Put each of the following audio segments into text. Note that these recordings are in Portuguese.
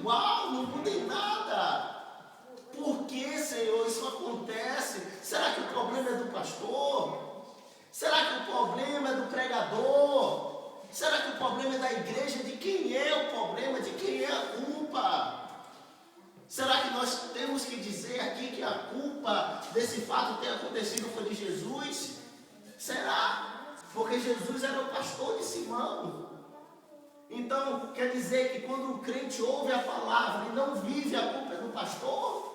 igual, não muda em nada. Por que, Senhor, isso acontece? Será que o problema é do pastor? Será que o problema é do pregador? Será que o problema é da igreja? De quem é o problema? De quem é a culpa? Será que nós temos que dizer aqui que a culpa desse fato ter acontecido foi de Jesus? Será? Porque Jesus era o pastor de Simão. Então, quer dizer que quando o crente ouve a palavra e não vive, a culpa é do pastor?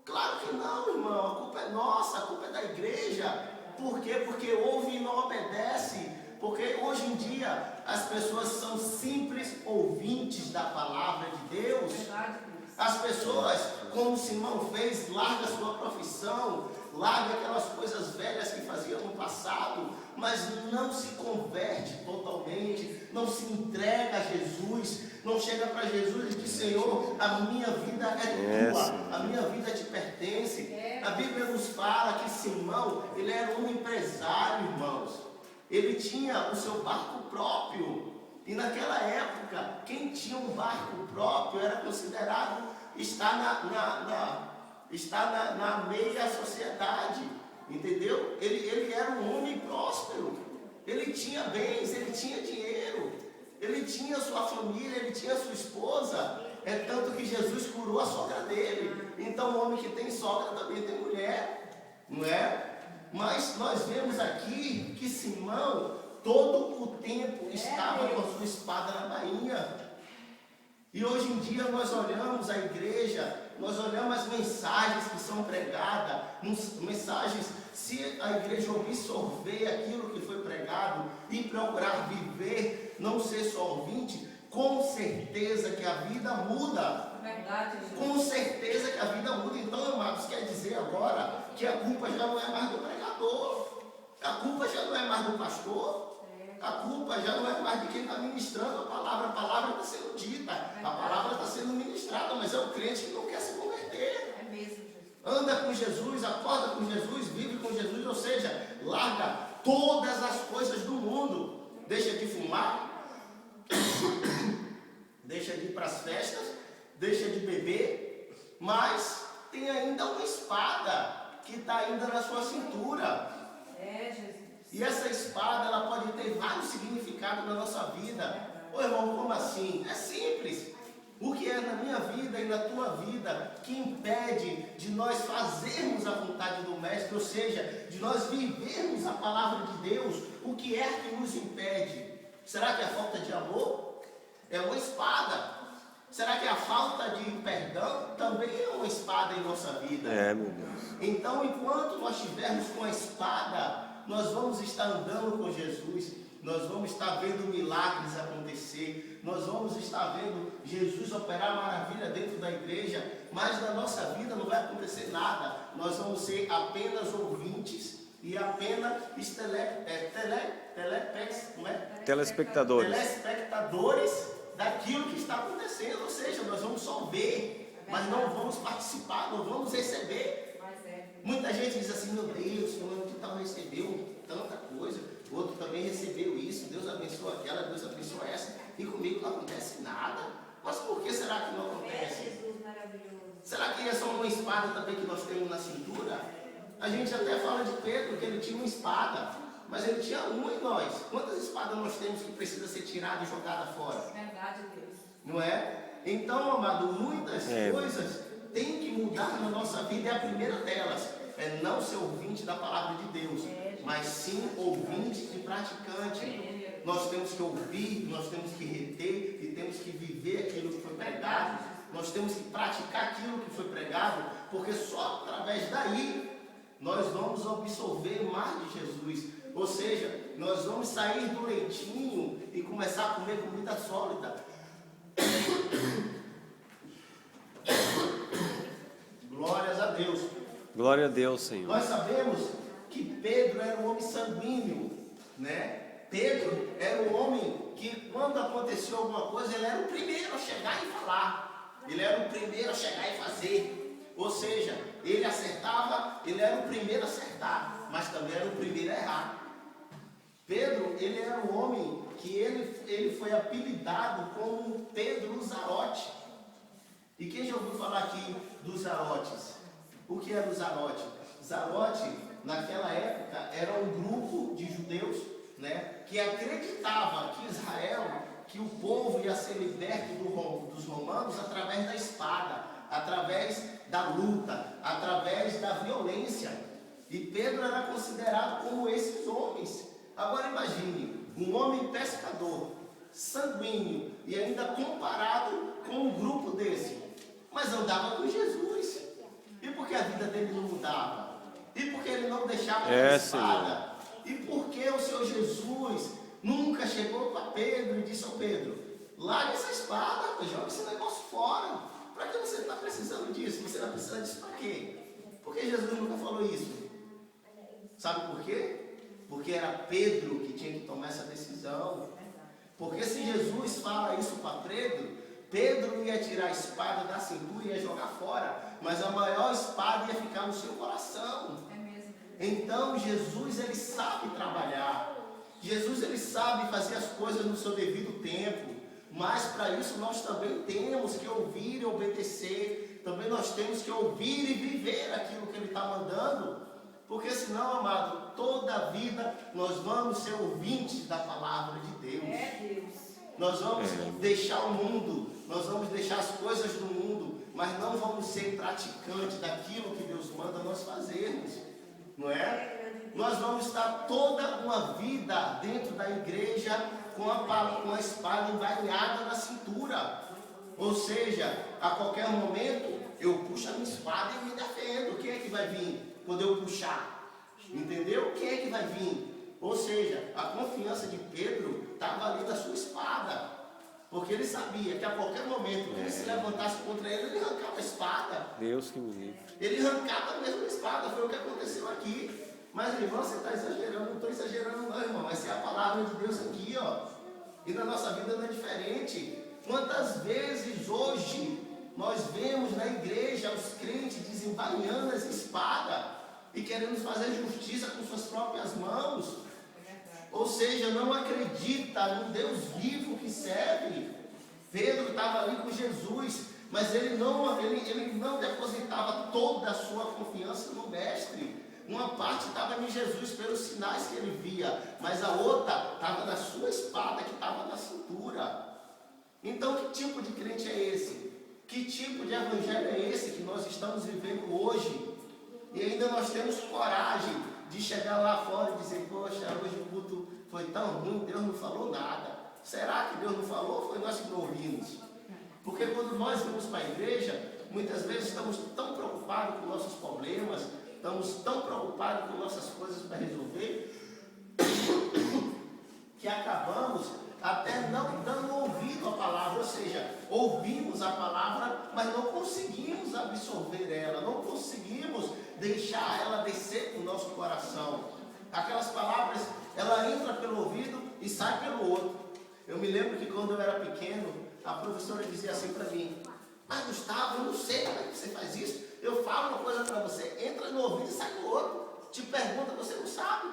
Claro que não, irmão. A culpa é nossa, a culpa é da igreja. Por quê? Porque ouve e não obedece. Porque hoje em dia as pessoas são simples ouvintes da palavra de Deus. As pessoas, como Simão fez, larga sua profissão, larga aquelas coisas velhas que fazia no passado, mas não se converte totalmente, não se entrega a Jesus, não chega para Jesus e diz: Senhor, a minha vida é tua, a minha vida te pertence. A Bíblia nos fala que Simão, ele era um empresário, irmãos. Ele tinha o seu barco próprio. E naquela época, quem tinha um barco próprio era considerado estar na meia sociedade, entendeu? Ele era um homem próspero, ele tinha bens, ele tinha dinheiro, ele tinha sua família, ele tinha sua esposa. É tanto que Jesus curou a sogra dele. Então o homem que tem sogra também tem mulher, não é? Mas nós vemos aqui que Simão todo o tempo estava com a sua espada na bainha. E hoje em dia nós olhamos a igreja, nós olhamos as mensagens que são pregadas, mensagens, se a igreja absorver aquilo que foi pregado e procurar viver, não ser só ouvinte, com certeza que a vida muda. Com certeza que a vida muda. Então, amados, quer dizer agora que a culpa já não é mais do pregador, a culpa já não é mais do pastor. A culpa já não é mais de quem está ministrando a palavra está sendo dita, a palavra está sendo ministrada, mas é o crente que não quer se converter. É mesmo. Anda com Jesus, acorda com Jesus, vive com Jesus, ou seja, larga todas as coisas do mundo, deixa de fumar, deixa de ir para as festas, deixa de beber, mas tem ainda uma espada que está ainda na sua cintura. Jesus. E essa espada, ela pode ter vários significados na nossa vida. Ô irmão, como assim? É simples. O que é na minha vida e na tua vida que impede de nós fazermos a vontade do Mestre, ou seja, de nós vivermos a palavra de Deus? O que é que nos impede? Será que é a falta de amor? É uma espada. Será que a falta de perdão também é uma espada em nossa vida? É, meu Deus. Então, enquanto nós estivermos com a espada, nós vamos estar andando com Jesus, nós vamos estar vendo milagres acontecer, nós vamos estar vendo Jesus operar maravilha dentro da igreja, mas na nossa vida não vai acontecer nada. Nós vamos ser apenas ouvintes e apenas telespectadores daquilo que está acontecendo, ou seja, nós vamos só ver, mas não vamos participar, não vamos receber. Muita gente diz assim: meu Deus, fulano de tal recebeu tanta coisa, o outro também recebeu isso, Deus abençoa aquela, Deus abençoa essa, e comigo não acontece nada. Mas por que será que não acontece? Jesus maravilhoso. Será que é só uma espada também que nós temos na cintura? A gente até fala de Pedro que ele tinha uma espada, mas ele tinha uma em nós. Quantas espadas nós temos que precisa ser tirada e jogada fora? Verdade, Deus. Não é? Então, amado, muitas coisas têm que mudar na nossa vida, e a primeira delas é não ser ouvinte da palavra de Deus, mas sim ouvinte e praticante. Nós temos que ouvir, nós temos que reter e temos que viver aquilo que foi pregado. Nós temos que praticar aquilo que foi pregado, porque só através daí nós vamos absorver mais de Jesus. Ou seja, nós vamos sair do leitinho e começar a comer comida sólida. Glórias a Deus. Glória a Deus, Senhor. Nós sabemos que Pedro era um homem sanguíneo, né? Pedro era um homem que, quando aconteceu alguma coisa, ele era o primeiro a chegar e falar. Ele era o primeiro a chegar e fazer. Ou seja, ele acertava, ele era o primeiro a acertar, mas também era o primeiro a errar. Pedro, ele era um homem que ele foi apelidado como Pedro Zarote. E quem já ouviu falar aqui dos Zarotes? O que era o Zarote? Zarote, naquela época, era um grupo de judeus, né, que acreditava que Israel, que o povo ia ser liberto dos romanos através da espada, através da luta, através da violência. E Pedro era considerado como esses homens. Agora imagine, um homem pescador, sanguíneo, e ainda comparado com um grupo desse, mas andava com Jesus. E por que a vida dele não mudava? E por que ele não deixava a espada? E por que o Senhor Jesus nunca chegou para Pedro e disse ao Pedro: larga essa espada, joga esse negócio fora. Para que você está precisando disso? Você vai precisar disso para quê? Por que Jesus nunca falou isso? Sabe por quê? Porque era Pedro que tinha que tomar essa decisão. Porque se Jesus fala isso para Pedro, Pedro ia tirar a espada da cintura e ia jogar fora, mas a maior espada ia ficar no seu coração. É mesmo. Então Jesus, ele sabe trabalhar. Jesus, ele sabe fazer as coisas no seu devido tempo. Mas para isso nós também temos que ouvir e obedecer. Também nós temos que ouvir e viver aquilo que ele está mandando. Porque senão, amado, toda a vida nós vamos ser ouvintes da palavra de Deus. É Deus. Nós vamos deixar o mundo, nós vamos deixar as coisas do mundo, mas não vamos ser praticantes daquilo que Deus manda nós fazermos, não é? Nós vamos estar toda uma vida dentro da igreja com a espada embainhada na cintura. Ou seja, a qualquer momento eu puxo a minha espada e me defendo. Quem é que vai vir quando eu puxar? Entendeu? Quem é que vai vir? Ou seja, a confiança de Pedro estava ali da sua espada. Porque ele sabia que a qualquer momento que ele se levantasse contra ele, ele arrancava a espada. Deus que me livre. Ele arrancava mesmo a espada. Foi o que aconteceu aqui. Mas, irmão, você está exagerando. Não estou exagerando não, irmão. Essa é a palavra de Deus aqui, ó. E na nossa vida não é diferente. Quantas vezes hoje nós vemos na igreja os crentes desembainhando essa espada e querendo fazer justiça com suas próprias mãos? Ou seja, não acredita no Deus vivo que serve. Pedro estava ali com Jesus, mas ele não depositava toda a sua confiança no mestre. Uma parte estava em Jesus pelos sinais que ele via, mas a outra estava na sua espada que estava na cintura. Então, que tipo de crente é esse? Que tipo de evangelho é esse que nós estamos vivendo hoje? E ainda nós temos coragem de chegar lá fora e dizer: poxa, hoje o culto foi tão ruim, Deus não falou nada. Será que Deus não falou ou foi nós que não ouvimos? Porque quando nós vamos para a igreja, muitas vezes estamos tão preocupados com nossos problemas, estamos tão preocupados com nossas coisas para resolver, que acabamos até não dando ouvido à palavra. Ou seja, ouvimos a palavra, mas não conseguimos absorver ela, não conseguimos deixar ela descer para o nosso coração. Aquelas palavras, ela entra pelo ouvido e sai pelo outro. Eu me lembro que quando eu era pequeno, a professora dizia assim para mim: mas Gustavo, eu não sei como é que você faz isso. Eu falo uma coisa para você, entra no ouvido e sai no outro. Te pergunta, você não sabe.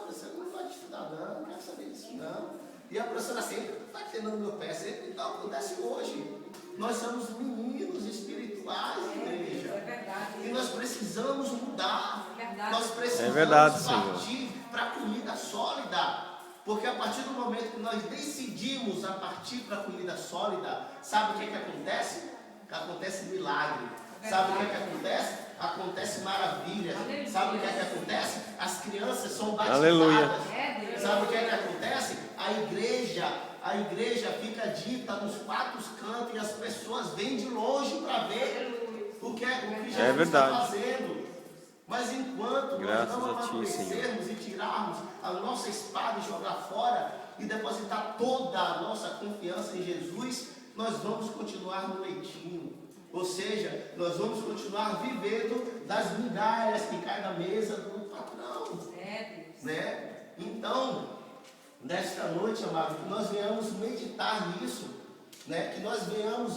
Você não vai estudar não quero saber disso não. E a professora sempre está tendo no meu pé, sempre então acontece hoje. Nós somos meninos espirituais, igreja. É verdade. E nós precisamos mudar. É verdade. Nós precisamos partir para a comida sólida. Porque a partir do momento que nós decidimos a partir para a comida sólida, sabe o que acontece? Acontece milagre. Sabe o que acontece? Acontece maravilhas. Sabe o que acontece? As crianças são batizadas. Aleluia. Sabe o que acontece? A igreja fica dita nos quatro cantos e as pessoas vêm de longe para ver o que Jesus está fazendo. Mas enquanto nós não amadurecermos e tirarmos a nossa espada e jogar fora e depositar toda a nossa confiança em Jesus, nós vamos continuar no leitinho. Ou seja, nós vamos continuar vivendo das migalhas que caem na mesa do patrão. Né? Então, nesta noite, amado, que nós venhamos meditar nisso, né? Que nós venhamos